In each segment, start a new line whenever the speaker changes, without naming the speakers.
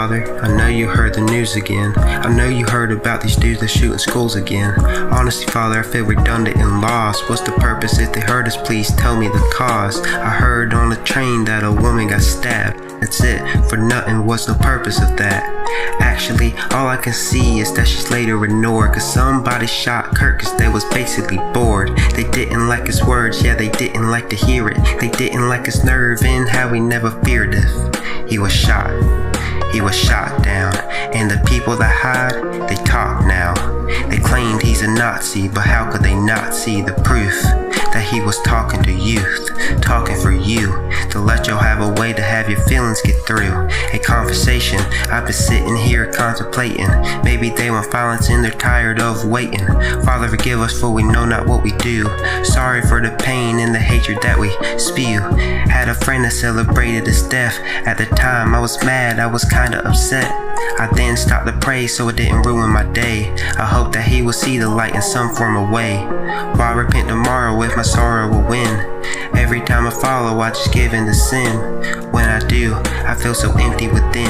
Father, I know you heard the news again. I know you heard about these dudes that shooting schools again. Honestly, Father, I feel redundant and lost. What's the purpose? If they hurt us, please tell me the cause. I heard on the train that a woman got stabbed. That's it, for nothing, what's the purpose of that? Actually, all I can see is that she's later ignored, cause somebody shot Kirk cause they was basically bored. They didn't like his words, yeah, they didn't like to hear it. They didn't like his nerve and how he never feared death. He was shot down, and the people that hide, they talk now. They claimed he's a Nazi, but how could they not see the proof that he was talking to youth, talking for you, to let you have a way to have your feelings get through. A conversation I've been sitting here contemplating. Maybe they want violence and they're tired of waiting. Father, forgive us for we know not what we do. Sorry for the pain and the hatred that we spew. Had a friend that celebrated his death. At the time I was mad, I was kinda upset. I then stopped to pray so it didn't ruin my day. I hope that he will see the light in some form of way. Why repent tomorrow if my sorrow will win? Every time I follow, I just give in to sin. When I do, I feel so empty within,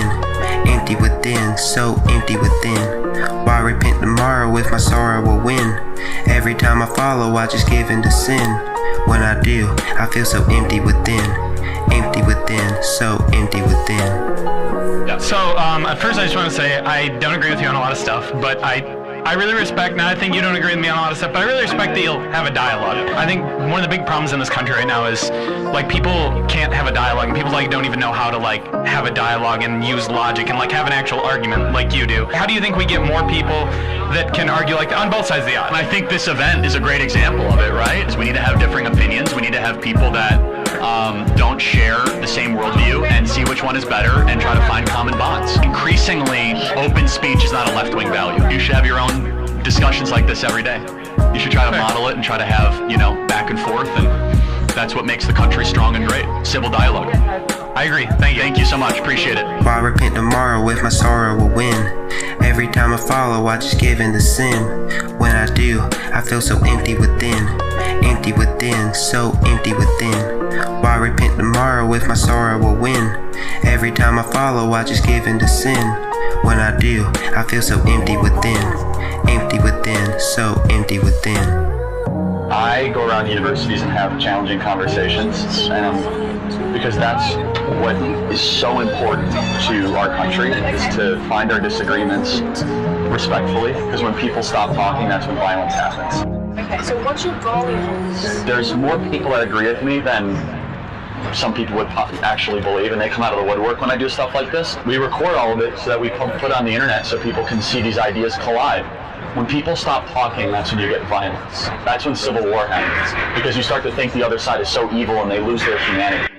so empty within. Why repent tomorrow if my sorrow will win? Every time I follow, I just give in to sin. When I do, I feel so empty within, so empty within.
So, at first I just want to say I don't agree with you on a lot of stuff, but I really respect, now I think you don't agree with me on a lot of stuff, but I really respect that you'll have a dialogue. I think one of the big problems in this country right now is, like, people can't have a dialogue, and people, like, don't even know how to, like, have a dialogue and use logic and, like, have an actual argument like you do. How do you think we get more people that can argue, like, on both sides of the aisle?
And I think this event is a great example of it, right? We need to have differing opinions. We need to have people that don't share the same worldview and see which one is better and try to find common bonds. Increasingly, open speech is not a left-wing value. You should have your own discussions like this every day. You should try to model it and try to have, you know, back and forth, and that's what makes the country strong and great. Civil dialogue. I agree. Thank you so much. Appreciate it.
Why repent tomorrow if my sorrow will win? Every time I follow, I just give in to sin. When I do, I feel so empty within, so empty within. Why repent tomorrow if my sorrow will win? Every time I follow, I just give in to sin. When I do, I feel so empty within, so empty within.
I go around universities and have challenging conversations, and because that's what is so important to our country, is to find our disagreements respectfully, because when people stop talking, that's when violence happens.
Okay, so what's your goal in this?
There's more people that agree with me than some people would actually believe, and they come out of the woodwork when I do stuff like this. We record all of it so that we put on the internet so people can see these ideas collide. When people stop talking, that's when you get violence. That's when civil war happens, because you start to think the other side is so evil and they lose their humanity.